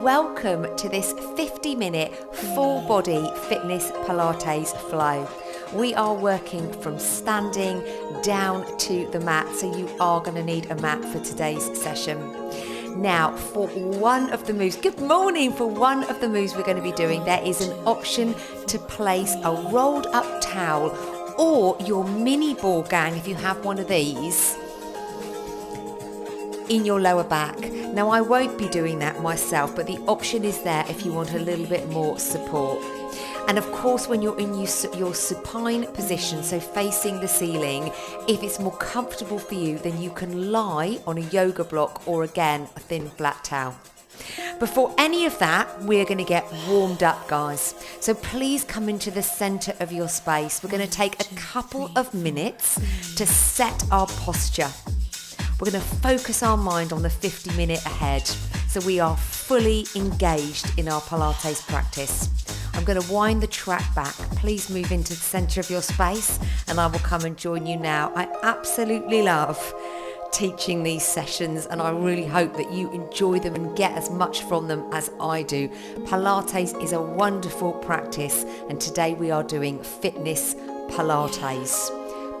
Welcome to this 50-minute full body fitness Pilates flow. We are working from standing down to the mat, so you are going to need a mat for today's session. Now, for one of the moves, good morning, for one of the moves we're going to be doing, there is an option to place a rolled up towel or your mini ball gang, if you have one of these, in your lower back. Now, I won't be doing that myself, but the option is there if you want a little bit more support. And of course, when you're in your supine position, so facing the ceiling, if it's more comfortable for you, then you can lie on a yoga block or, again, a thin flat towel. Before any of that, we're going to get warmed up, guys. So please come into the center of your space. We're going to take a couple of minutes to set our posture. We're going to focus our mind on the 50-minute ahead, so we are fully engaged in our Pilates practice. I'm going to wind the track back. Please move into the center of your space and I will come and join you now. I absolutely love teaching these sessions and I really hope that you enjoy them and get as much from them as I do. Pilates is a wonderful practice, and today we are doing Fitness Pilates.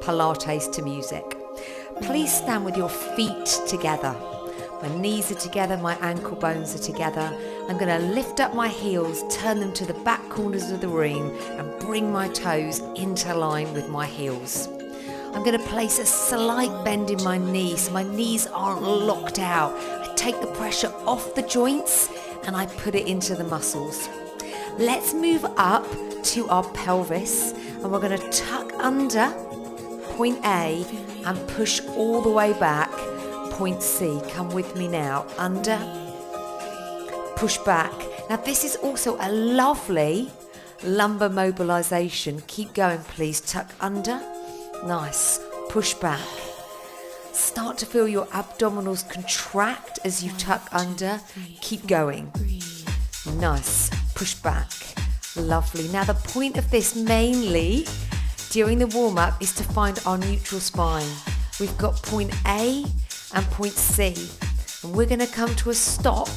Pilates to music. Please stand with your feet together. My knees are together, my ankle bones are together. I'm going to lift up my heels, turn them to the back corners of the room and bring my toes into line with my heels. I'm going to place a slight bend in my knees so my knees aren't locked out. I take the pressure off the joints and I put it into the muscles. Let's move up to our pelvis and we're going to tuck under point A and push all the way back, point C. Come with me now. Under, push back. Now this is also a lovely lumbar mobilization. Keep going, please. Tuck under. Nice. Push back. Start to feel your abdominals contract as you tuck under. Keep going. Nice. Push back. Lovely. Now the point of this mainly during the warm-up is to find our neutral spine. We've got point A and point C, and we're going to come to a stop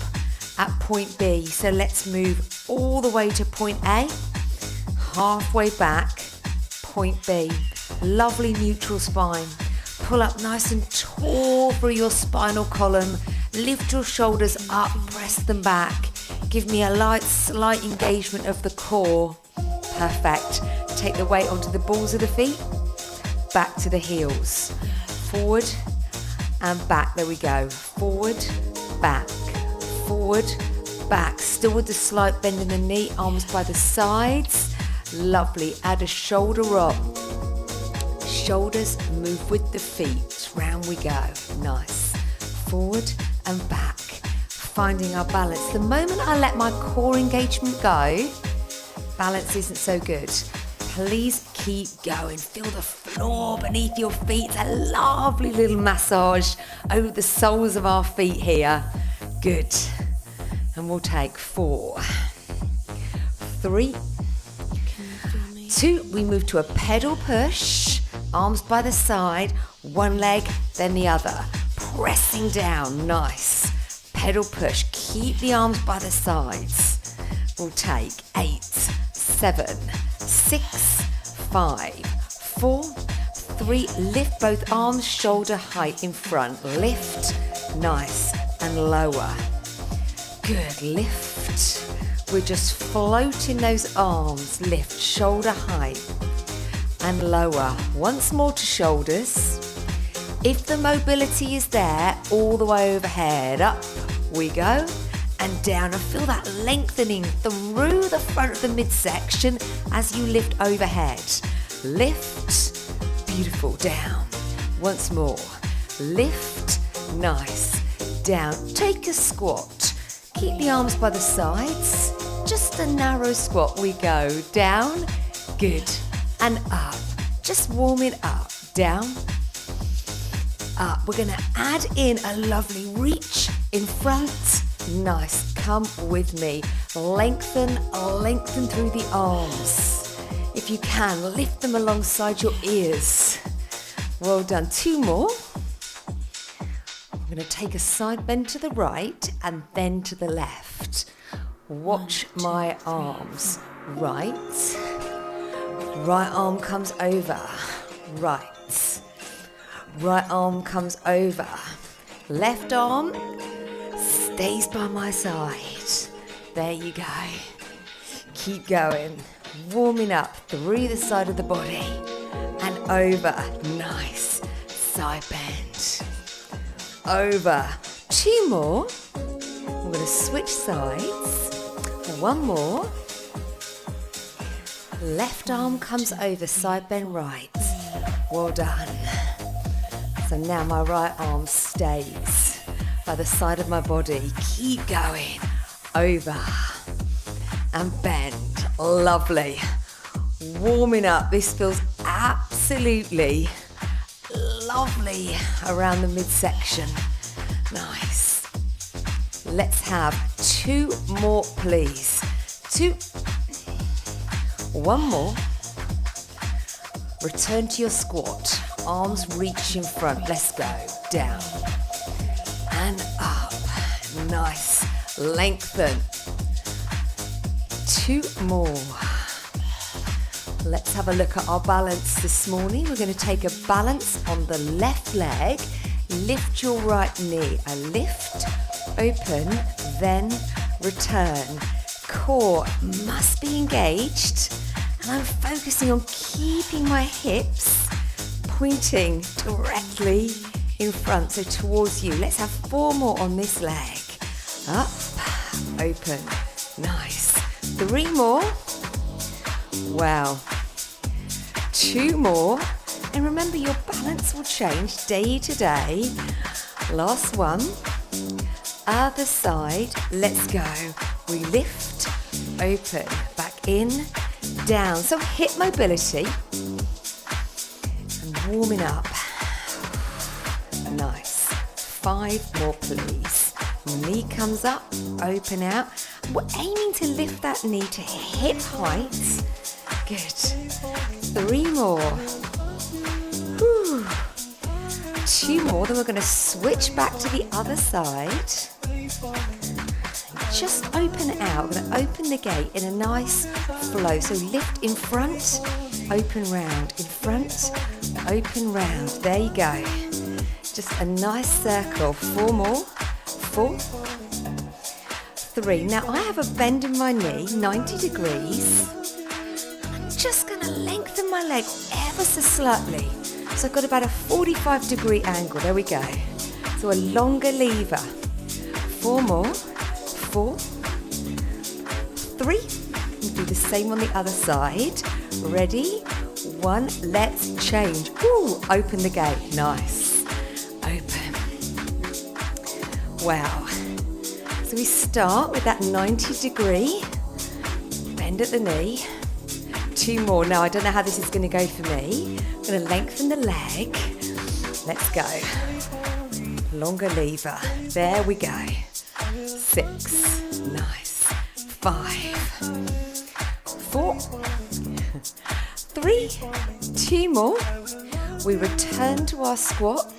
at point B. So let's move all the way to point A, halfway back, point B. Lovely neutral spine. Pull up nice and tall through your spinal column. Lift your shoulders up, press them back. Give me a slight engagement of the core. Perfect. Take the weight onto the balls of the feet, back to the heels, forward and back. There we go. Forward, back, still with the slight bend in the knee, arms by the sides. Lovely. Add a shoulder rock. Shoulders move with the feet. Round we go. Nice. Forward and back. Finding our balance. The moment I let my core engagement go, balance isn't so good. Please keep going. Feel the floor beneath your feet. It's a lovely little massage over the soles of our feet here. Good. And we'll take 4, 3, 2. We move to a pedal push. Arms by the side. One leg, then the other. Pressing down. Nice. Pedal push. Keep the arms by the sides. We'll take 8, 7, 6, 5, 4, 3. Lift both arms shoulder height in front. Lift. Nice. And lower. Good. Lift. We're just floating those arms. Lift shoulder height and lower. Once more to shoulders. If the mobility is there, all the way overhead. Up we go. And down, and feel that lengthening through the front of the midsection as you lift overhead. Lift, beautiful, down. Once more, lift, nice, down. Take a squat. Keep the arms by the sides. Just a narrow squat we go. Down, good, and up. Just warming up. Down, up. We're gonna add in a lovely reach in front. Nice. Come with me. Lengthen through the arms. If you can, lift them alongside your ears. Well done. 2 more. I'm going to take a side bend to the right and then to the left. Watch my arms. Right arm comes over, right arm comes over, left arm stays by my side. There you go. Keep going, warming up through the side of the body and over. Nice. Side bend. Over. 2 more. I'm going to switch sides. 1 more. Left arm comes over, side bend right. Well done. So now my right arm stays by the side of my body. Keep going. Over and bend. Lovely. Warming up. This feels absolutely lovely around the midsection. Nice. Let's have 2 more, please. 2. 1 more. Return to your squat. Arms reach in front. Let's go. Down and up. Nice. Lengthen. 2 more. Let's have a look at our balance this morning. We're going to take a balance on the left leg. Lift your right knee. A lift, open, then return. Core must be engaged. And I'm focusing on keeping my hips pointing directly in front, so towards you. Let's have 4 more on this leg. Up, open, nice. 3 more. Wow. 2 more. And remember, your balance will change day to day. Last one. Other side. Let's go. We lift, open, back in, down. So hip mobility. And warming up. Nice. 5 more, please. Knee comes up, open out. We're aiming to lift that knee to hip height. Good. 3 more. Whew. 2 more, then we're going to switch back to the other side. Just open out. We're going to open the gate in a nice flow. So lift in front, open round. In front, open round. There you go. Just a nice circle. 4 more. 4. 3. Now I have a bend in my knee, 90 degrees. I'm just going to lengthen my leg ever so slightly. So I've got about a 45-degree angle. There we go. So a longer lever. 4 more. 4. 3. We'll do the same on the other side. Ready? 1. Let's change. Ooh, open the gate. Nice. Open. Wow. So we start with that 90-degree bend at the knee. 2 more. Now I don't know how this is going to go for me. I'm going to lengthen the leg. Let's go. Longer lever. There we go. 6. Nice. 5. 4. 3. 2 more. We return to our squat.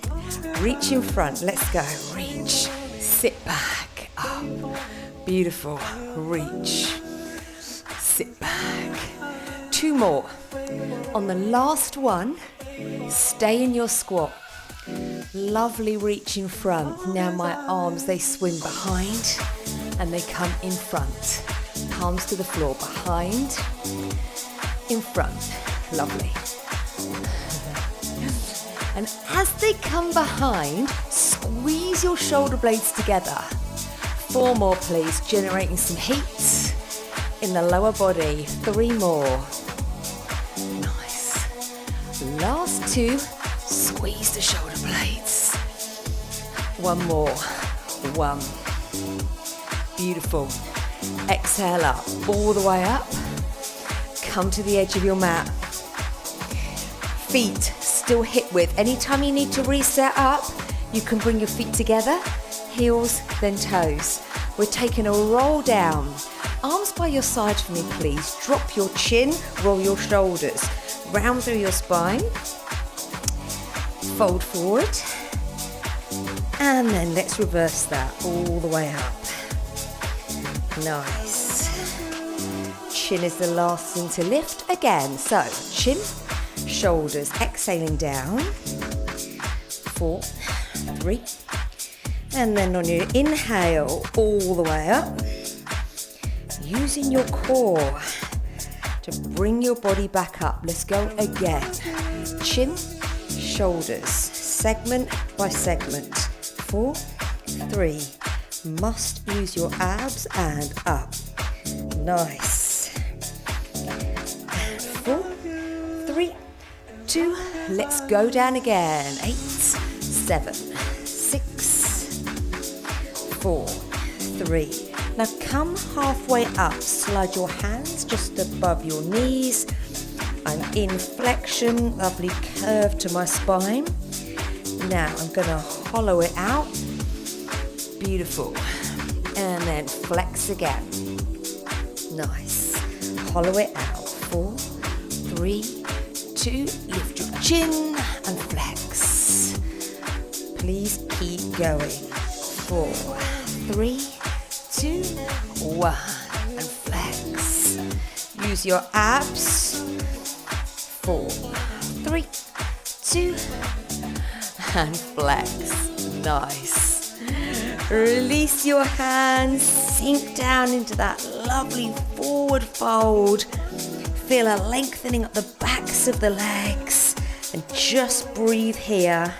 Reach in front. Let's go. Reach. Sit back. Up. Beautiful. Reach. Sit back. 2 more. On the last one, stay in your squat. Lovely reach in front. Now my arms, they swing behind and they come in front. Palms to the floor. Behind, in front. Lovely. And as they come behind, squeeze your shoulder blades together. 4 more, please. Generating some heat in the lower body. 3 more. Nice. Last 2. Squeeze the shoulder blades. 1 more. 1. Beautiful. Exhale up. All the way up. Come to the edge of your mat. Feet still hip width. Anytime you need to reset up, you can bring your feet together. Heels, then toes. We're taking a roll down. Arms by your side for me, please. Drop your chin, roll your shoulders. Round through your spine. Fold forward. And then let's reverse that all the way up. Nice. Chin is the last thing to lift again. So chin, shoulders, exhaling down. 4, 3. And then on your inhale, all the way up. Using your core to bring your body back up. Let's go again. Chin, shoulders, segment by segment. 4, 3. Must use your abs and up. Nice. 4, 3, 2. Let's go down again. 8, 7, 6, 4, 3. Now come halfway up. Slide your hands just above your knees. I'm in flexion, lovely curve to my spine. Now I'm going to hollow it out. Beautiful. And then flex again. Nice. Hollow it out. 4, 3, 2. Lift your chin and flex. Please keep going. 4, 3, 2, 1. And flex. Use your abs. 4, 3, 2. And flex. Nice. Release your hands, sink down into that lovely forward fold. Feel a lengthening at the backs of the legs and just breathe here.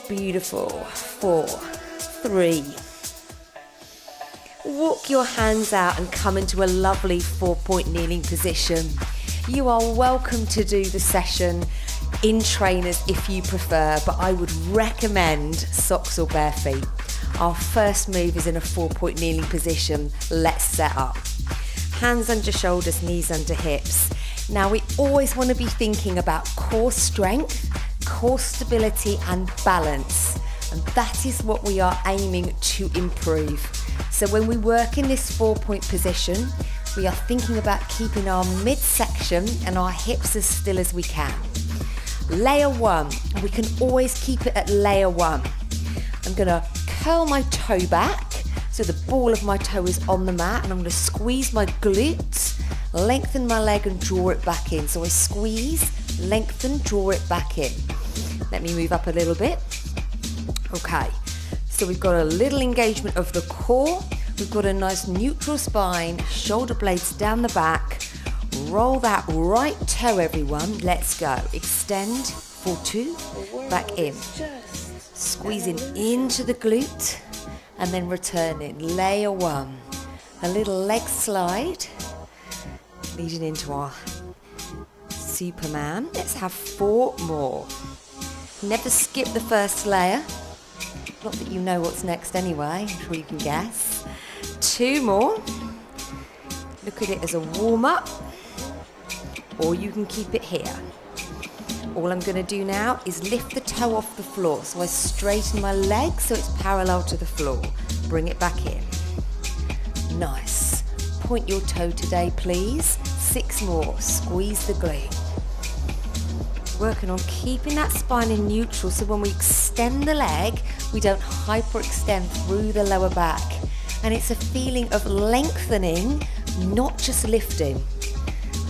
Beautiful. 4, 3. Walk your hands out and come into a lovely 4-point kneeling position. You are welcome to do the session in trainers if you prefer, but I would recommend socks or bare feet. Our first move is in a 4-point kneeling position. Let's set up. Hands under shoulders, knees under hips. Now we always want to be thinking about core strength, core stability and balance. And that is what we are aiming to improve. So when we work in this 4-point position, we are thinking about keeping our midsection and our hips as still as we can. Layer 1, we can always keep it at layer 1. I'm going to curl my toe back so the ball of my toe is on the mat, and I'm going to squeeze my glutes, lengthen my leg and draw it back in. So I squeeze, lengthen, draw it back in. Let me move up a little bit. Okay, so we've got a little engagement of the core. We've got a nice neutral spine, shoulder blades down the back. Roll that right toe, everyone. Let's go. Extend for 2, back in. Squeezing into the glute and then returning. Layer 1. A little leg slide leading into our Superman. Let's have 4 more. Never skip the first layer. Not that you know what's next anyway. I'm sure you can guess. 2 more. Look at it as a warm-up, or you can keep it here. All I'm going to do now is lift the toe off the floor. So I straighten my leg so it's parallel to the floor. Bring it back in. Nice. Point your toe today, please. 6 more. Squeeze the glute. Working on keeping that spine in neutral so when we extend the leg, we don't hyperextend through the lower back. And it's a feeling of lengthening, not just lifting.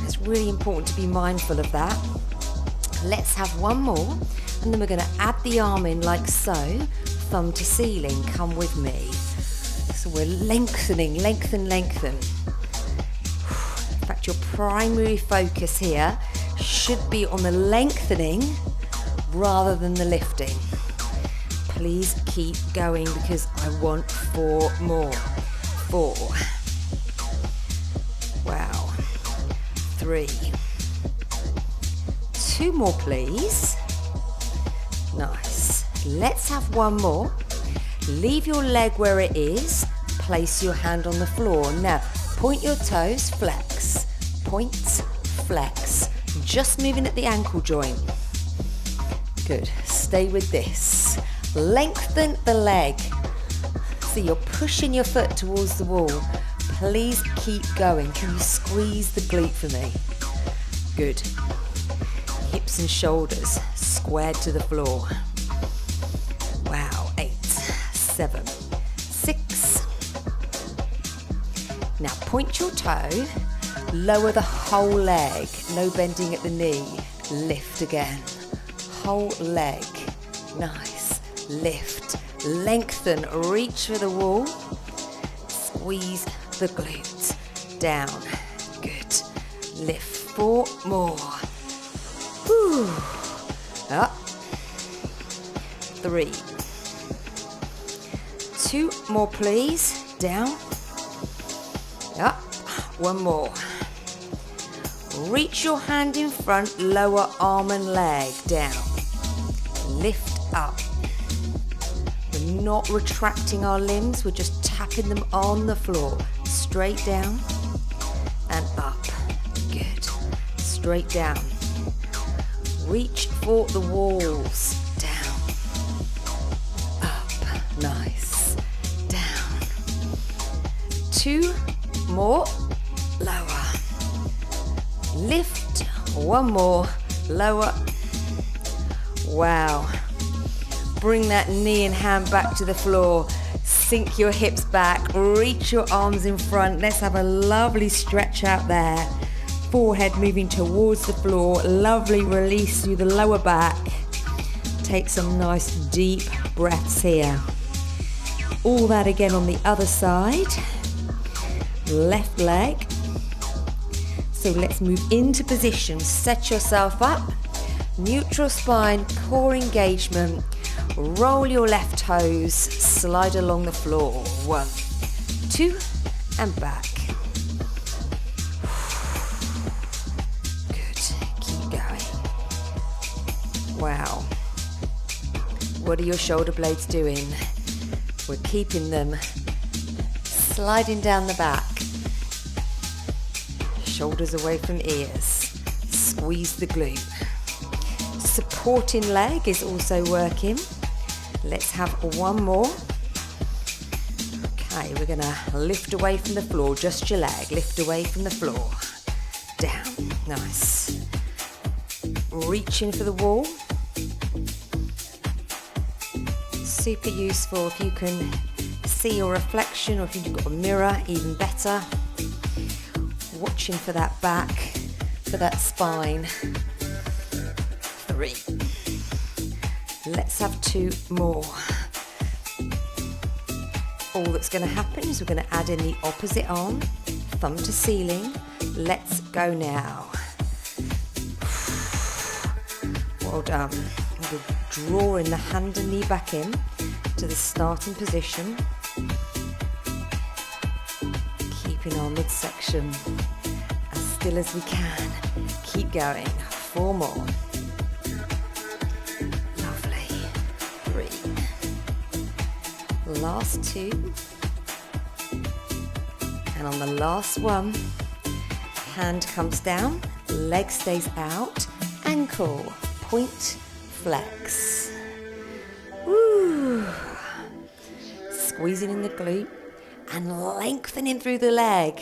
It's really important to be mindful of that. Let's have 1 more, and then we're going to add the arm in like so, thumb to ceiling. Come with me. So we're lengthening, lengthen. In fact, your primary focus here should be on the lengthening rather than the lifting. Please keep going because I want 4 more. 4. Wow. 3. 2 more, please. Nice. Let's have 1 more. Leave your leg where it is. Place your hand on the floor. Now, point your toes, flex. Point, flex. Just moving at the ankle joint. Good. Stay with this. Lengthen the leg. So you're pushing your foot towards the wall. Please keep going. Can you squeeze the glute for me? Good. Hips and shoulders squared to the floor. Wow. 8, 7, 6, Now point your toe, lower the whole leg, no bending at the knee, lift again, whole leg, nice, lift, lengthen, reach for the wall, squeeze the glutes, down, good, lift, 4 more, whew. Up, 3, 2 more please, down, up, 1 more. Reach your hand in front, lower arm and leg, down. Lift up. We're not retracting our limbs, we're just tapping them on the floor. Straight down and up. Good. Straight down. Reach for the walls. Down. Up. Nice. Down. 2 more. Lower. Lift. 1 more. Lower. Wow. Bring that knee and hand back to the floor. Sink your hips back. Reach your arms in front. Let's have a lovely stretch out there. Forehead moving towards the floor. Lovely release through the lower back. Take some nice deep breaths here. All that again on the other side. Left leg. So let's move into position. Set yourself up. Neutral spine, core engagement. Roll your left toes. Slide along the floor. 1, 2, and back. Keep going. Wow. What are your shoulder blades doing? We're keeping them sliding down the back. Shoulders away from ears. Squeeze the glute. Supporting leg is also working. Let's have 1 more. Okay, we're gonna lift away from the floor, just your leg. Lift away from the floor. Down, nice. Reaching for the wall. Super useful if you can see your reflection, or if you've got a mirror, even better. Watching for that back, for that spine. 3. Let's have 2 more. All that's going to happen is we're going to add in the opposite arm, thumb to ceiling. Let's go now. Well done. We're drawing the hand and knee back in to the starting position. Keeping our midsection as still as we can. Keep going. 4 more. Lovely. 3. Last 2. And on the last one, hand comes down, leg stays out, ankle, point, flex. Woo. Squeezing in the glute and lengthening through the leg.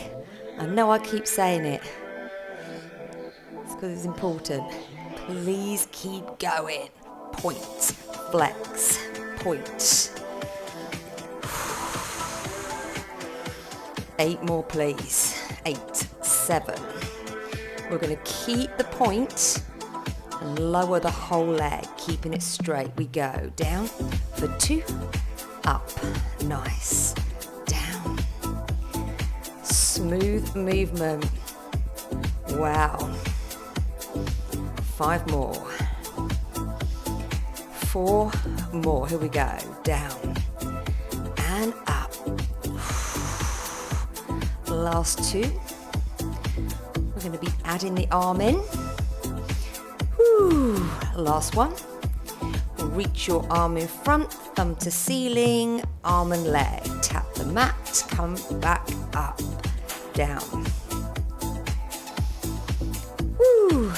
I know I keep saying it. It's because it's important. Please keep going. Point, flex, point. 8 more, please. 8, 7. We're going to keep the point and lower the whole leg, keeping it straight. We go down for 2, up, nice, down. Smooth movement. Wow. 5 more. 4 more. Here we go. Down and up. Last 2. We're going to be adding the arm in. Woo. Last one. Reach your arm in front, thumb to ceiling, arm and leg. Tap the mat, come back up, down. Woo.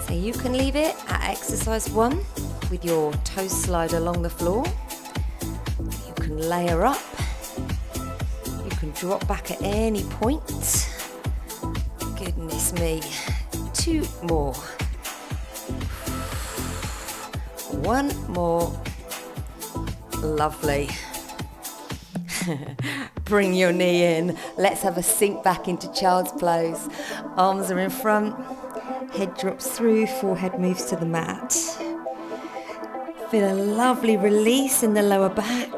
So you can leave it at exercise 1 with your toes slide along the floor. You can layer up. Drop back at any point. Goodness me. 2 more. 1 more. Lovely. Bring your knee in. Let's have a sink back into child's pose. Arms are in front. Head drops through, forehead moves to the mat. Feel a lovely release in the lower back.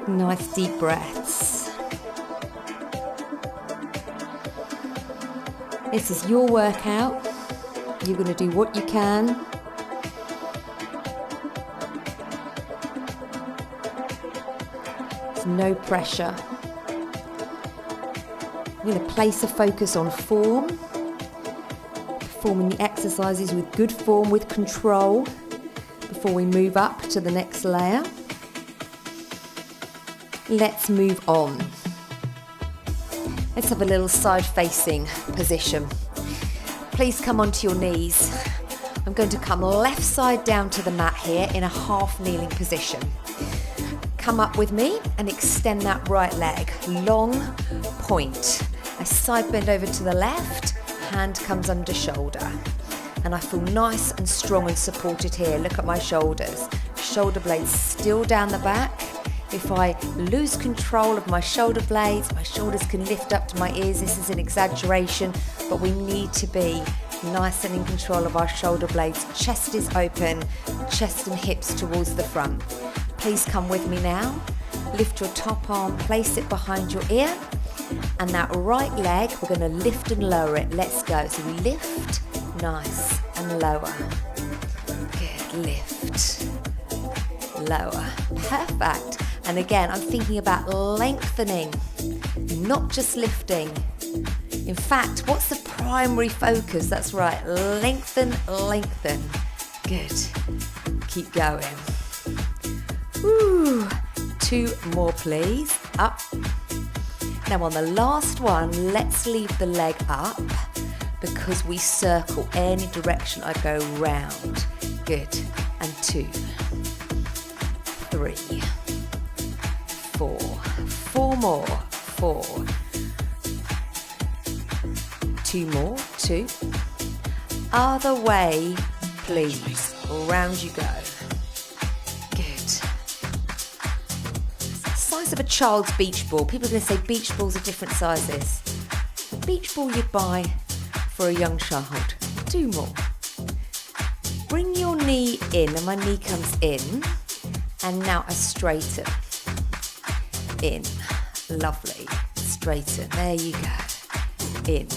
Nice deep breaths. This is your workout. You're going to do what you can. There's no pressure. We're going to place a focus on form. Performing the exercises with good form, with control, before we move up to the next layer. Let's move on. Let's have a little side-facing position. Please come onto your knees. I'm going to come left side down to the mat here in a half kneeling position. Come up with me and extend that right leg. Long point. I side bend over to the left, hand comes under shoulder. And I feel nice and strong and supported here. Look at my shoulders. Shoulder blades still down the back. If I lose control of my shoulder blades, my shoulders can lift up to my ears. This is an exaggeration, but we need to be nice and in control of our shoulder blades. Chest is open, chest and hips towards the front. Please come with me now. Lift your top arm, place it behind your ear. And that right leg, we're going to lift and lower it. Let's go. So we lift, nice, and lower. Good, lift, lower. Perfect. And again, I'm thinking about lengthening, not just lifting. In fact, what's the primary focus? That's right, lengthen, lengthen. Good. Keep going. Woo. 2 more, please. Up. Now on the last one, let's leave the leg up because we circle any direction I go round. Good. And 2, 3, 4. 4 more. 4. 2 more. 2. Other way, please. Round you go. Of a child's beach ball. People are going to say beach balls are different sizes. The beach ball you'd buy for a young child. 2 more. Bring your knee in, and my knee comes in, and now I straighten. In. Lovely. Straighten. There you go. In.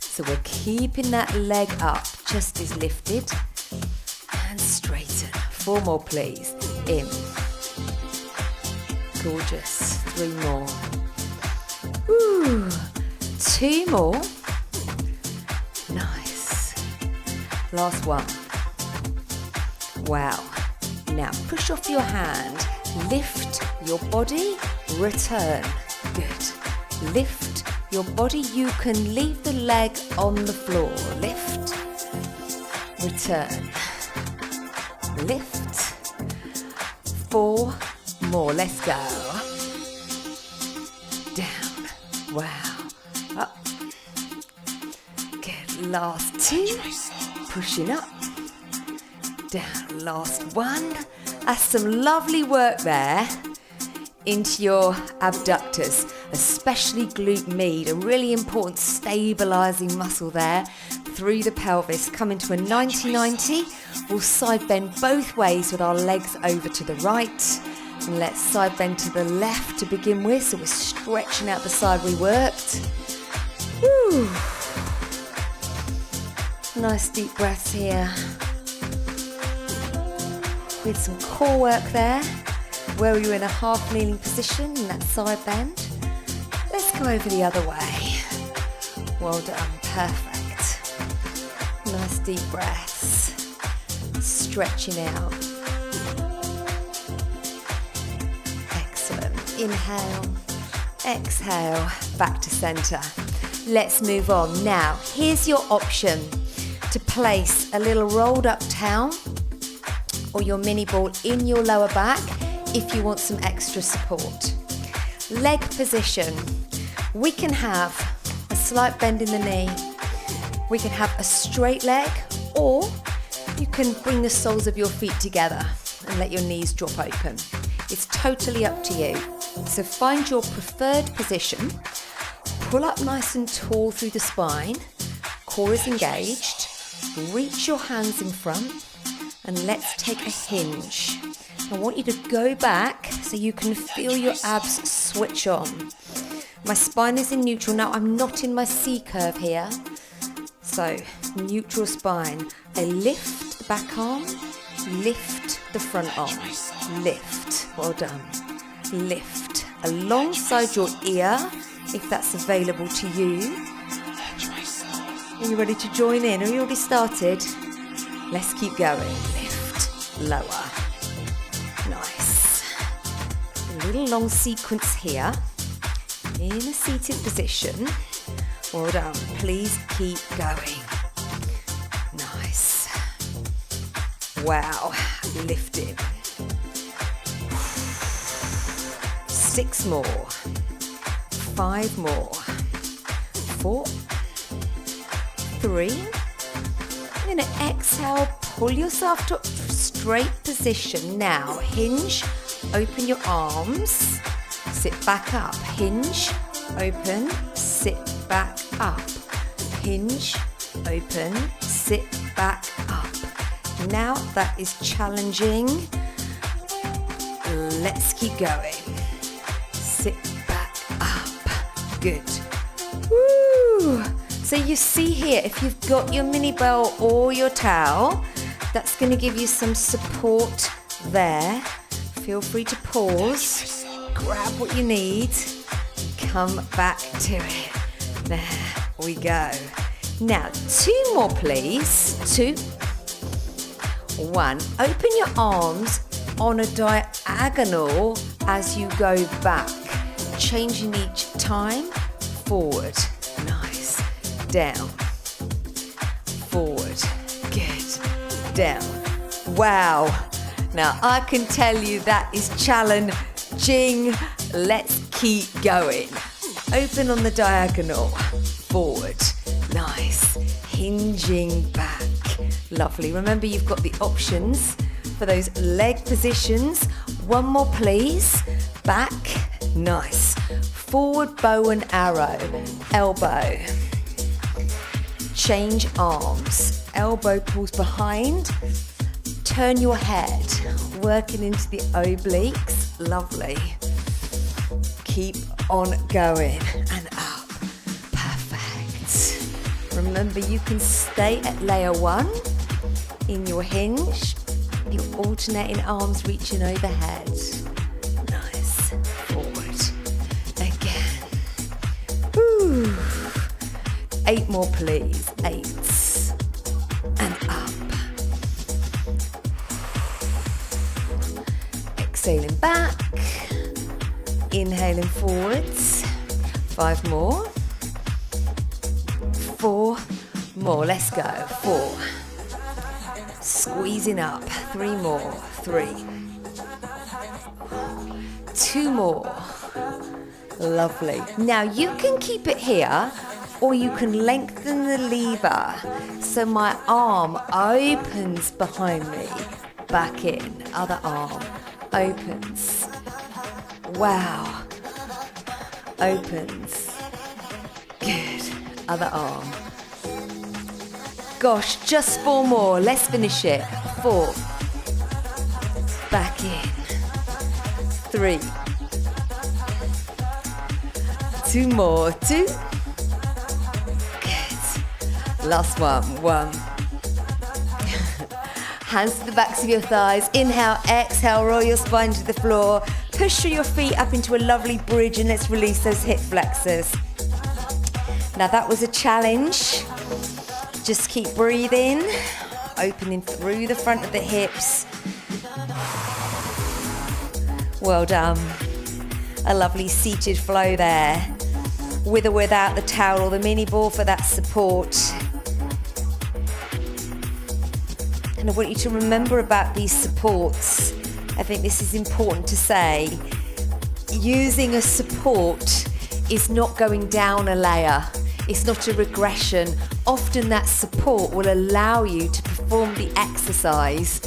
So we're keeping that leg up, chest is lifted, and straighten. 4 more, please. In. Gorgeous. 3 more. Ooh. 2 more. Nice. Last one. Wow. Now push off your hand. Lift your body. Return. Good. Lift your body. You can leave the leg on the floor. Lift. Return. Lift. 4 more. Let's go. Down. Wow. Up. Good. Last 2. Pushing up. Down. Last 1. That's some lovely work there into your abductors, especially glute med, a really important stabilising muscle there through the pelvis. Come into a 90-90. We'll side bend both ways with our legs over to the right. And let's side bend to the left to begin with. So we're stretching out the side we worked. Woo. Nice deep breaths here. With some core work there, where we were in a half kneeling position in that side bend. Let's go over the other way. Well done, perfect. Nice deep breaths. Stretching out. Excellent. Inhale, exhale, back to center. Let's move on. Now, here's your option to place a little rolled up towel or your mini ball in your lower back if you want some extra support. Leg position. We can have a slight bend in the knee. We can have a straight leg, or you can bring the soles of your feet together and let your knees drop open. It's totally up to you. So find your preferred position, pull up nice and tall through the spine, core is engaged, reach your hands in front, and let's take a hinge. I want you to go back so you can feel your abs switch on. My spine is in neutral. Now I'm not in my C curve here. So neutral spine. I lift the back arm, lift the front arm, lift. Well done. Lift alongside your ear if that's available to you. Are you ready to join in? Have you already started? Let's keep going. Lift, lower. Nice. A little long sequence here. In a seated position. Well done. Please keep going. Nice. Wow. Lifting. 6 more. 5 more. 4. 3. You're going to exhale. Pull yourself to a straight position. Now hinge. Open your arms. Sit back up. Hinge. Open. Sit back up. Hinge. Open. Sit back up. Now that is challenging. Let's keep going. Sit back up. Good. Woo! So you see here, if you've got your mini bell or your towel, that's going to give you some support there. Feel free to pause, grab what you need, come back to it. There we go. Now, 2 more please. 2. 1. Open your arms on a diagonal as you go back, changing each time. Forward. Nice. Down. Forward. Good. Down. Wow. Now I can tell you that is challenging. Let's keep going. Open on the diagonal. Forward. Nice. Hinging back. Lovely. Remember, you've got the options for those leg positions. 1 more please. Back. Nice. Forward bow and arrow. Elbow. Change arms. Elbow pulls behind. Turn your head. Working into the obliques. Lovely. Keep on going and up. Perfect. Remember, you can stay at layer 1 in your hinge. You're alternating arms reaching overhead. Nice. Forward. Again. Woo. 8 more please. 8. And up. Exhaling back. Inhaling forwards. 5 more. 4 more. Let's go. 4. Squeezing up. 3 more. 3. 2 more. Lovely. Now you can keep it here, or you can lengthen the lever so my arm opens behind me. Back in. Other arm opens. Wow. Opens. Good. Other arm. Gosh, just 4 more. Let's finish it. 4. Back in. 3. 2 more. 2. Good. Last one. 1. Hands to the backs of your thighs. Inhale, exhale, roll your spine to the floor. Push through your feet up into a lovely bridge, and let's release those hip flexors. Now that was a challenge. Just keep breathing, opening through the front of the hips. Well done. A lovely seated flow there, with or without the towel or the mini ball for that support. And I want you to remember about these supports. I think this is important to say. Using a support is not going down a layer. It's not a regression. Often that support will allow you to perform the exercise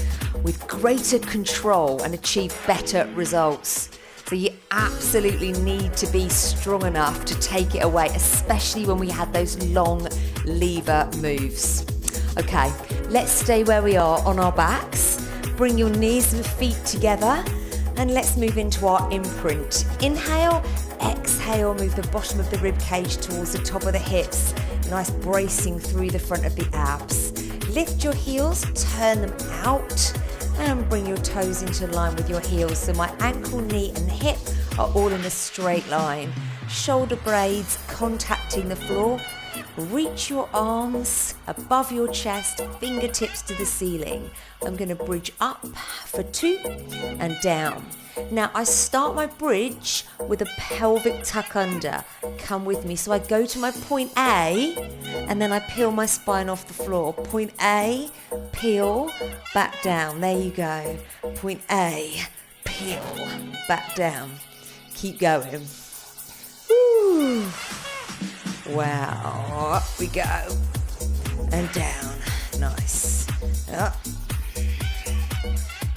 with greater control and achieve better results. So you absolutely need to be strong enough to take it away, especially when we had those long lever moves. Okay, let's stay where we are on our backs. Bring your knees and feet together and let's move into our imprint. Inhale, exhale, move the bottom of the rib cage towards the top of the hips. Nice bracing through the front of the abs. Lift your heels, turn them out, and bring your toes into line with your heels. So my ankle, knee, and hip are all in a straight line. Shoulder blades contacting the floor. Reach your arms above your chest, fingertips to the ceiling. I'm going to bridge up for 2 and down. Now I start my bridge with a pelvic tuck under. Come with me. So I go to my point A and then I peel my spine off the floor. Point A, peel, back down. There you go. Point A, peel, back down. Keep going. Woo. Wow, up we go, and down, nice, up.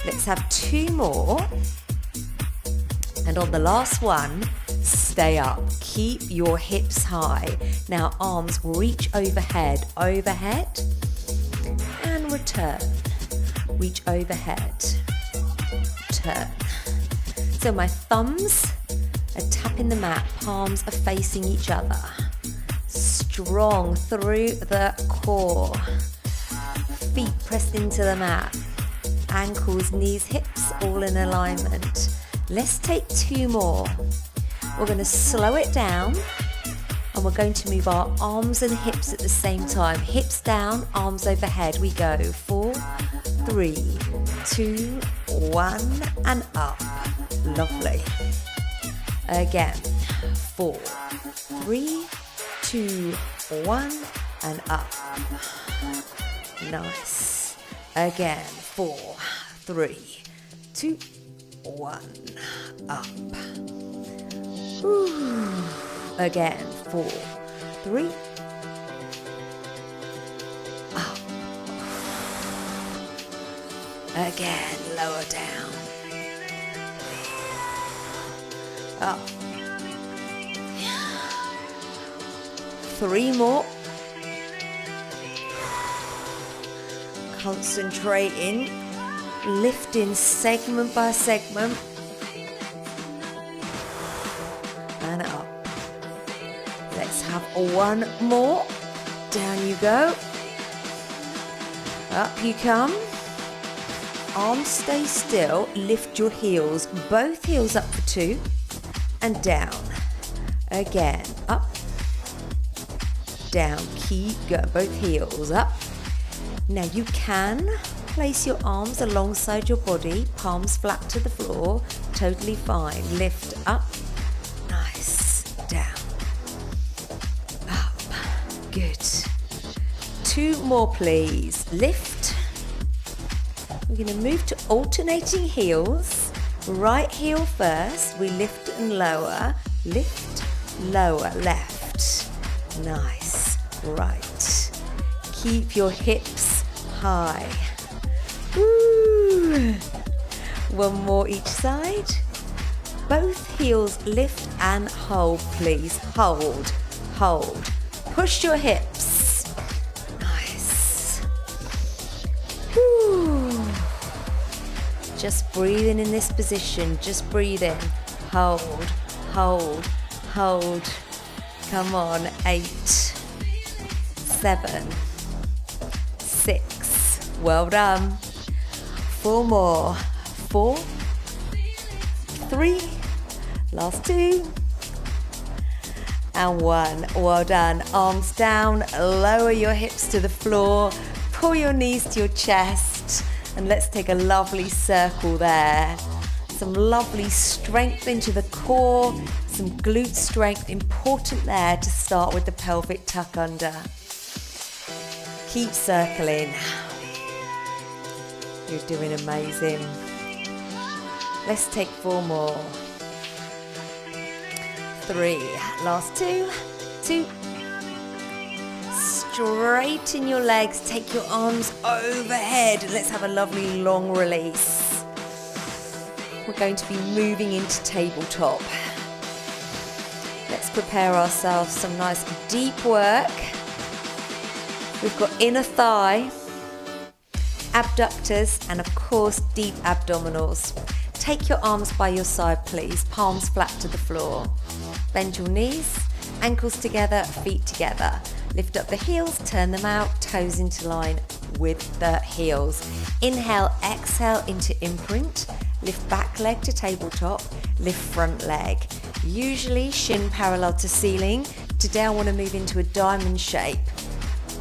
Let's have 2 more, and on the last one, stay up, keep your hips high. Now arms reach overhead, and return, reach overhead, turn. So my thumbs are tapping the mat, palms are facing each other. Strong through the core. Feet pressed into the mat. Ankles, knees, hips all in alignment. Let's take 2 more. We're going to slow it down and we're going to move our arms and hips at the same time. Hips down, arms overhead. We go 4, 3, 2, 1 and up. Lovely. Again. 4, 3, 2, 1 and up. Nice. Again. 4, 3, 2, 1 up. Ooh. Again. 4, 3 up. Again. Lower down. Up. 3 more. Concentrating, lifting segment by segment. And up. Let's have 1 more. Down you go. Up you come. Arms stay still. Lift your heels. Both heels up for 2. And down. Again. Up. Down, keep going, both heels up. Now you can place your arms alongside your body, palms flat to the floor, totally fine. Lift up, nice, down, up, good. 2 more please. Lift. We're going to move to alternating heels. Right heel first, we lift and lower, lift, lower, left, nice. Right. Keep your hips high. Woo. 1 more each side. Both heels lift and hold, please. Hold, hold. Push your hips. Nice. Woo. Just breathing in this position. Just breathing. Hold, hold, hold. Come on. 8. 7, 6, well done. 4 more. 4, 3, last 2, and 1. Well done. Arms down, lower your hips to the floor, pull your knees to your chest, and let's take a lovely circle there. Some lovely strength into the core, some glute strength, important there to start with the pelvic tuck under. Keep circling. You're doing amazing. Let's take 4 more. 3, last 2, 2. straighten your legs, take your arms overhead, and let's have a lovely long release. We're going to be moving into tabletop. Let's prepare ourselves some nice deep work. We've got inner thigh, abductors, and of course deep abdominals. Take your arms by your side, please, palms flat to the floor. Bend your knees, ankles together, feet together. Lift up the heels, turn them out, toes into line with the heels. Inhale, exhale into imprint. Lift back leg to tabletop, lift front leg. Usually shin parallel to ceiling. Today I want to move into a diamond shape.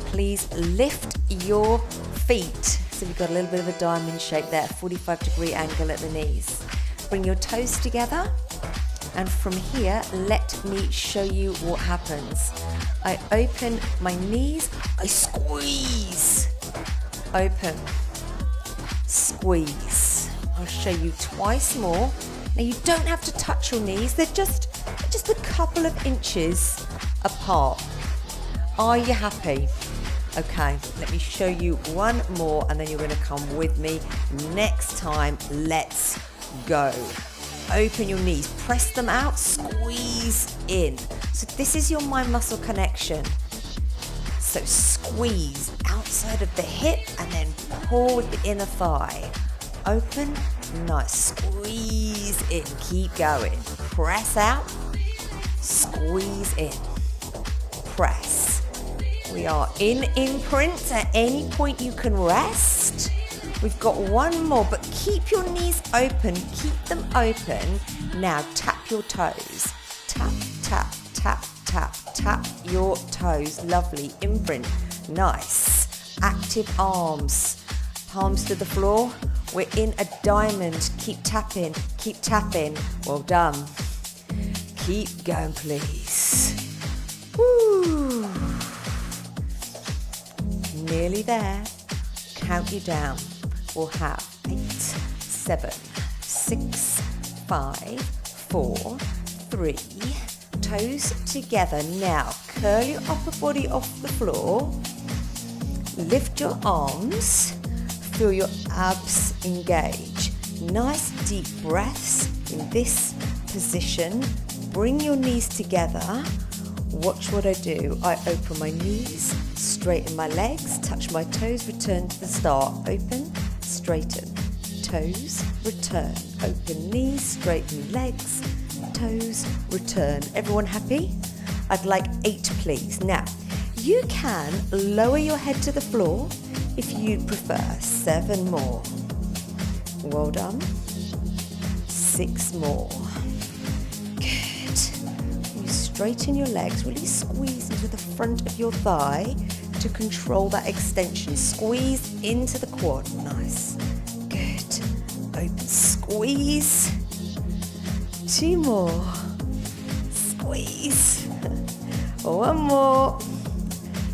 Please lift your feet. So we've got a little bit of a diamond shape there, 45-degree angle at the knees. Bring your toes together. And from here, let me show you what happens. I open my knees, I squeeze. Open, squeeze. I'll show you twice more. Now you don't have to touch your knees, they're just a couple of inches apart. Are you happy? Okay, let me show you one more and then you're going to come with me next time. Let's go. Open your knees, press them out, squeeze in. So this is your mind muscle connection. So squeeze outside of the hip and then pull with the inner thigh. Open, nice, squeeze in, keep going. Press out, squeeze in, press. We are in imprint. At any point you can rest. We've got one more, but keep your knees open, keep them open. Now tap your toes. Tap, tap, tap, tap, tap your toes. Lovely, imprint, nice. Active arms, palms to the floor. We're in a diamond, keep tapping, well done. Keep going, please. Woo. Nearly there, count you down. We'll have 8, 7, 6, 5, 4, 3, toes together. Now, curl your upper body off the floor, lift your arms, feel your abs engage. Nice deep breaths in this position. Bring your knees together. Watch what I do. I open my knees, straighten my legs, touch my toes, return to the start. Open, straighten, toes, return. Open knees, straighten legs, toes, return. Everyone happy? I'd like 8, please. Now, you can lower your head to the floor if you prefer. 7 more. Well done. 6 more. Good. You straighten your legs, really squeeze into the front of your thigh to control that extension. Squeeze into the quad. Nice. Good. Open, squeeze. 2 more. Squeeze. 1 more.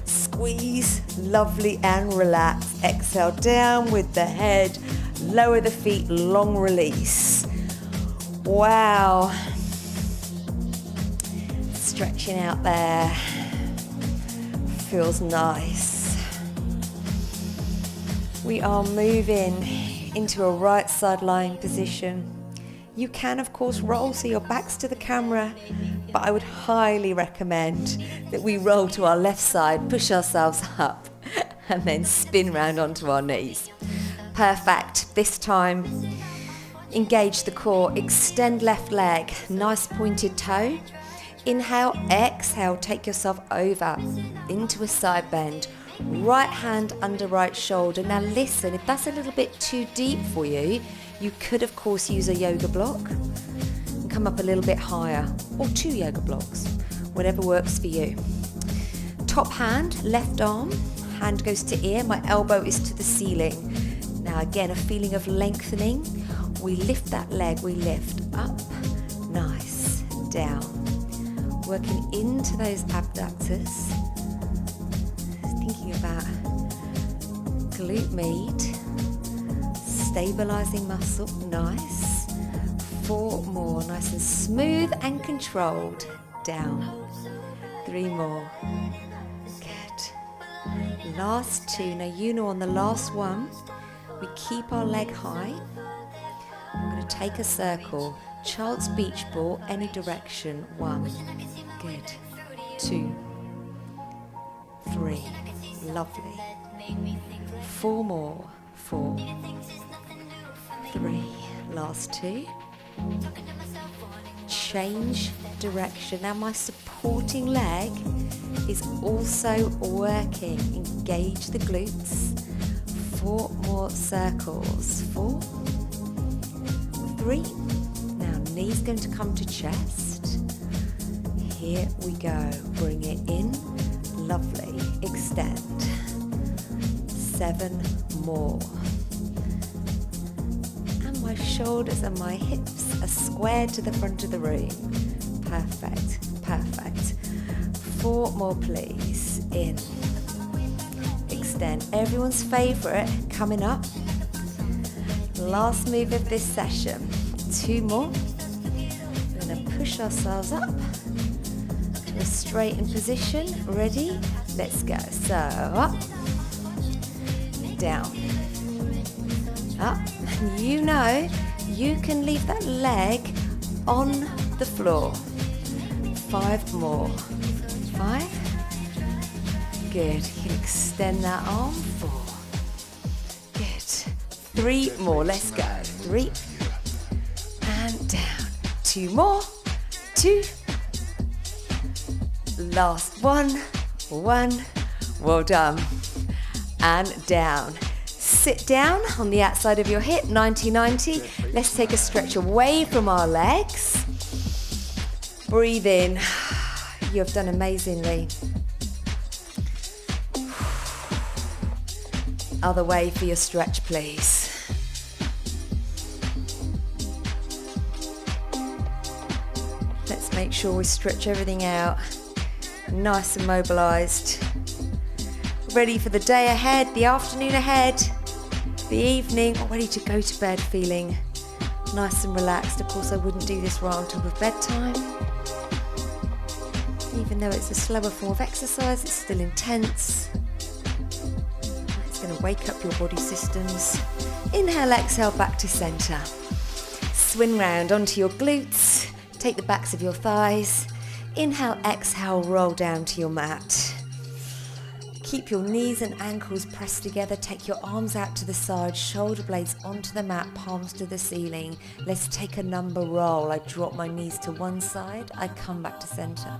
Squeeze. Lovely, and relax. Exhale down with the head. Lower the feet, long release. Wow. Stretching out there. Feels nice. We are moving into a right side lying position. You can of course roll so your back's to the camera, but I would highly recommend that we roll to our left side, push ourselves up, and then spin round onto our knees. Perfect. This time, engage the core, extend left leg, nice pointed toe. Inhale, exhale, take yourself over into a side bend. Right hand under right shoulder. Now listen, if that's a little bit too deep for you, you could of course use a yoga block and come up a little bit higher, or 2 yoga blocks, whatever works for you. Top hand, left arm, hand goes to ear, my elbow is to the ceiling. Now again, a feeling of lengthening. We lift that leg, we lift up, nice, down. Working into those abductors. Thinking about glute med, stabilizing muscle, nice. 4 more, nice and smooth and controlled, down. 3 more, good. Last 2. Now you know on the last one, we keep our leg high. I'm going to take a circle. Child's beach ball, any direction. 1. Good. 2. 3. Lovely. 4 more. 4. 3. Last 2. Change direction. Now my supporting leg is also working. Engage the glutes. 4 more circles. 4. 3. Now knees going to come to chest. Here we go. Bring it in. Lovely. Extend. 7 more. And my shoulders and my hips are squared to the front of the room. Perfect. Perfect. 4 more please. In. Extend. Everyone's favourite coming up. Last move of this session. 2 more. We're going to push ourselves up to a straightened position. Ready? Let's go. So up, down, up. You know you can leave that leg on the floor. 5 more. 5. Good. You can extend that arm. 4. Good. 3 more. Let's go. 3. And down. 2 more. 2. Last 1. 1. Well done. And down. Sit down on the outside of your hip, 90-90. Let's take a stretch away from our legs. Breathe in. You have done amazingly. Other way for your stretch, please. Let's make sure we stretch everything out. Nice and mobilized. Ready for the day ahead, the afternoon ahead, the evening, or ready to go to bed feeling nice and relaxed. Of course, I wouldn't do this right on top of bedtime. Even though it's a slower form of exercise, it's still intense. It's going to wake up your body systems. Inhale, exhale, back to center. Swing round onto your glutes. Take the backs of your thighs. Inhale, exhale, roll down to your mat. Keep your knees and ankles pressed together. Take your arms out to the side, shoulder blades onto the mat, palms to the ceiling. Let's take a number roll. I drop my knees to one side. I come back to center.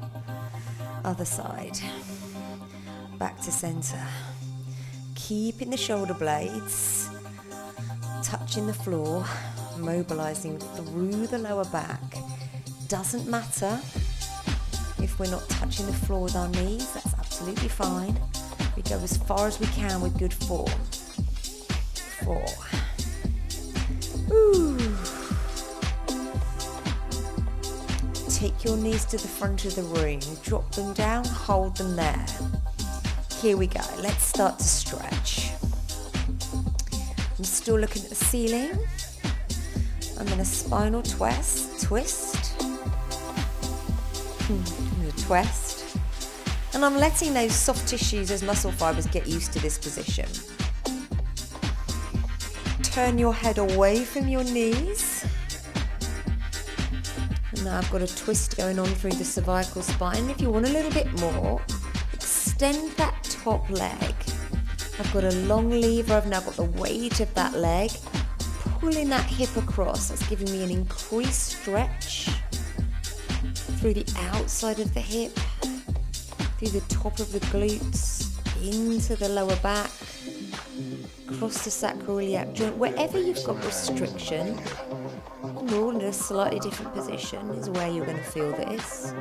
Other side. Back to center. Keeping the shoulder blades touching the floor, mobilizing through the lower back. Doesn't matter if we're not touching the floor with our knees. That's absolutely fine. We go as far as we can with good form. 4. Ooh. Take your knees to the front of the room. Drop them down, hold them there. Here we go. Let's start to stretch. I'm still looking at the ceiling. I'm in a spinal twist. I'm going to twist. And I'm letting those soft tissues, those muscle fibers, get used to this position. Turn your head away from your knees. And now I've got a twist going on through the cervical spine. If you want a little bit more, extend that top leg. I've got a long lever. I've now got the weight of that leg. Pulling that hip across. That's giving me an increased stretch through the outside of the hip, through the top of the glutes, into the lower back, across the sacroiliac joint. Wherever you've got restriction, and we're all in a slightly different position, is where you're going to feel this.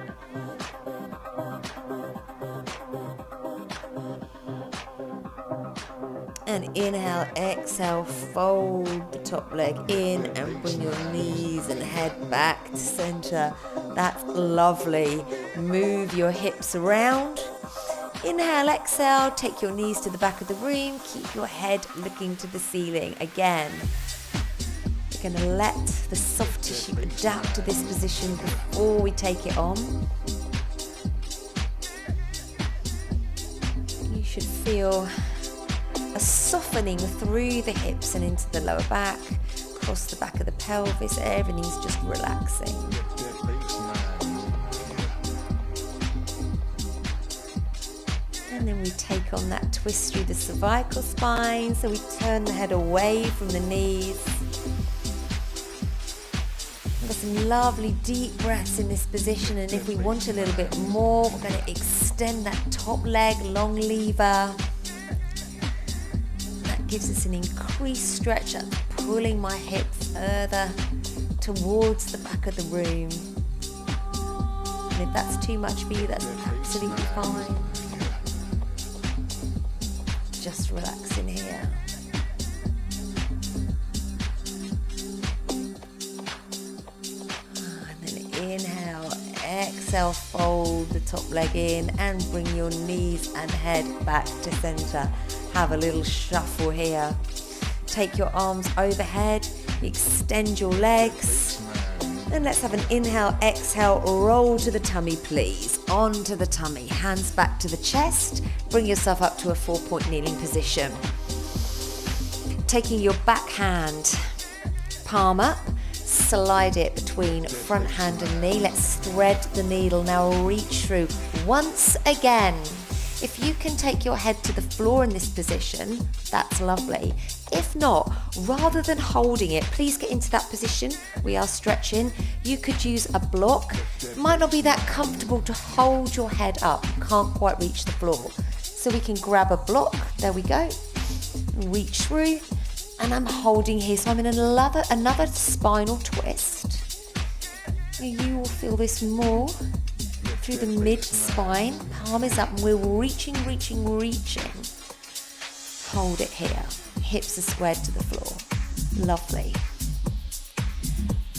And inhale, exhale, fold the top leg in and bring your knees and head back to center. That's lovely. Move your hips around. Inhale, exhale, take your knees to the back of the room. Keep your head looking to the ceiling. Again, we're going to let the soft tissue adapt to this position before we take it on. You should feel a softening through the hips and into the lower back, across the back of the pelvis. Everything's just relaxing. And then we take on that twist through the cervical spine, so we turn the head away from the knees. We've got some lovely deep breaths in this position, and if we want a little bit more, we're going to extend that top leg, long lever. That gives us an increased stretch. That's pulling my hips further towards the back of the room. And if that's too much for you, that's absolutely fine. Just relax in here. And then inhale, exhale, fold the top leg in and bring your knees and head back to center. Have a little shuffle here. Take your arms overhead, extend your legs. And let's have an inhale, exhale, roll to the tummy, please. Onto the tummy, hands back to the chest. Bring yourself up to a 4-point kneeling position. Taking your back hand, palm up, slide it between front hand and knee. Let's thread the needle. Now reach through. Once again, if you can take your head to the floor in this position, that's lovely. If not, rather than holding it, please get into that position. We are stretching. You could use a block. It might not be that comfortable to hold your head up. You can't quite reach the floor. So we can grab a block. There we go. Reach through. And I'm holding here. So I'm in another spinal twist. You will feel this more through the mid-spine. Palm is up and we're reaching. Hold it here. Hips are squared to the floor. Lovely.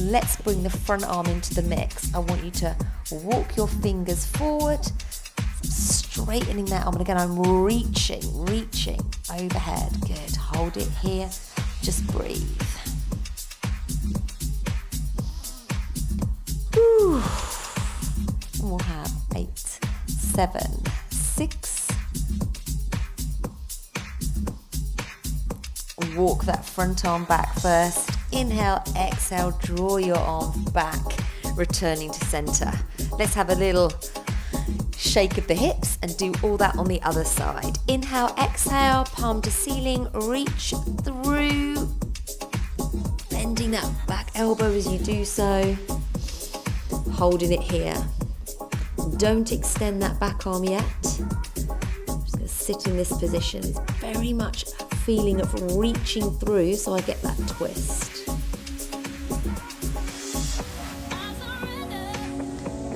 Let's bring the front arm into the mix. I want you to walk your fingers forward, straightening that arm. And again, I'm reaching overhead. Good. Hold it here. Just breathe. Whew. And we'll have 8, 7, 6. Walk that front arm back first. Inhale, exhale, draw your arm back, returning to center. Let's have a little shake of the hips and do all that on the other side. Inhale, exhale, palm to ceiling, reach through, bending that back elbow as you do so, holding it here. Don't extend that back arm yet. I'm just going to sit in this position. It's very much a feeling of reaching through, so I get that twist.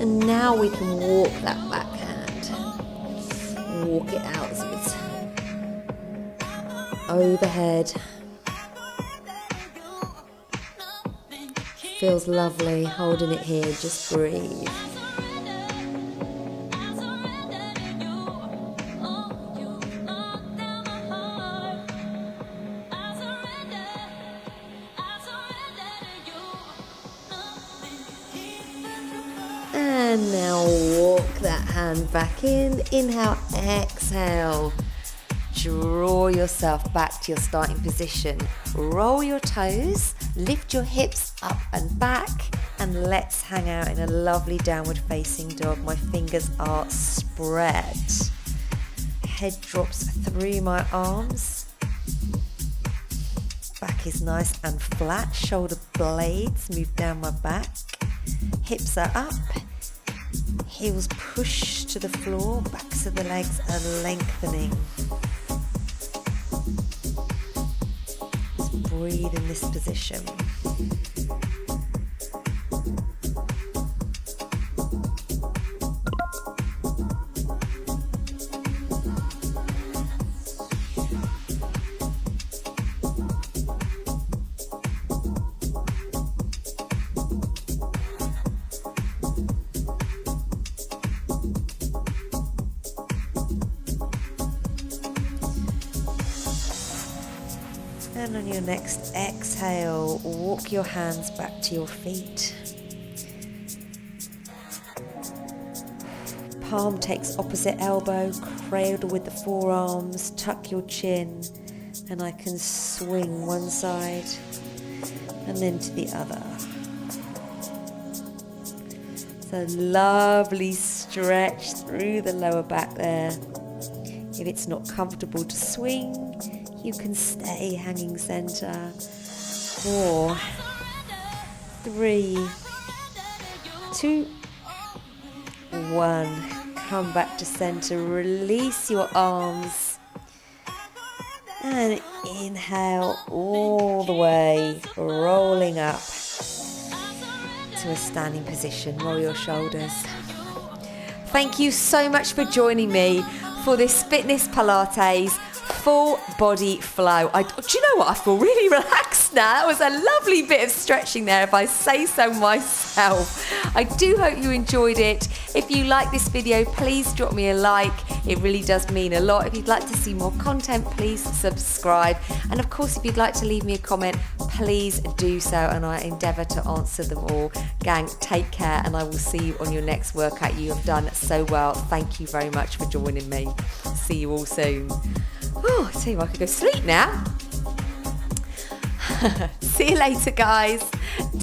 And now we can walk that back hand. Walk it out so it's overhead. Feels lovely holding it here. Just breathe. And now walk that hand back in. Inhale, exhale. Draw yourself back to your starting position. Roll your toes, lift your hips up and back, and let's hang out in a lovely downward facing dog. My fingers are spread. Head drops through my arms. Back is nice and flat. Shoulder blades move down my back. Hips are up. Heels push to the floor, backs of the legs are lengthening. Just breathe in this position. And on your next exhale, walk your hands back to your feet. palm takes opposite elbow, cradle with the forearms, tuck your chin, and I can swing one side and then to the other. So lovely stretch through the lower back there. If it's not comfortable to swing, you can stay hanging center. 4, 3, 2, 1. Come back to center, release your arms, and inhale all the way, rolling up to a standing position. Roll your shoulders. Thank you so much for joining me for this Fitness Pilates full body flow. Do you know what? I feel really relaxed now. That was a lovely bit of stretching there, if I say so myself. I do hope you enjoyed it. If you like this video, please drop me a like. It really does mean a lot. If you'd like to see more content, please subscribe. And of course, if you'd like to leave me a comment, please do so, and I endeavour to answer them all. Gang, take care, and I will see you on your next workout. You have done so well. Thank you very much for joining me. See you all soon. Oh, I tell you what, I could go sleep now. See you later, guys.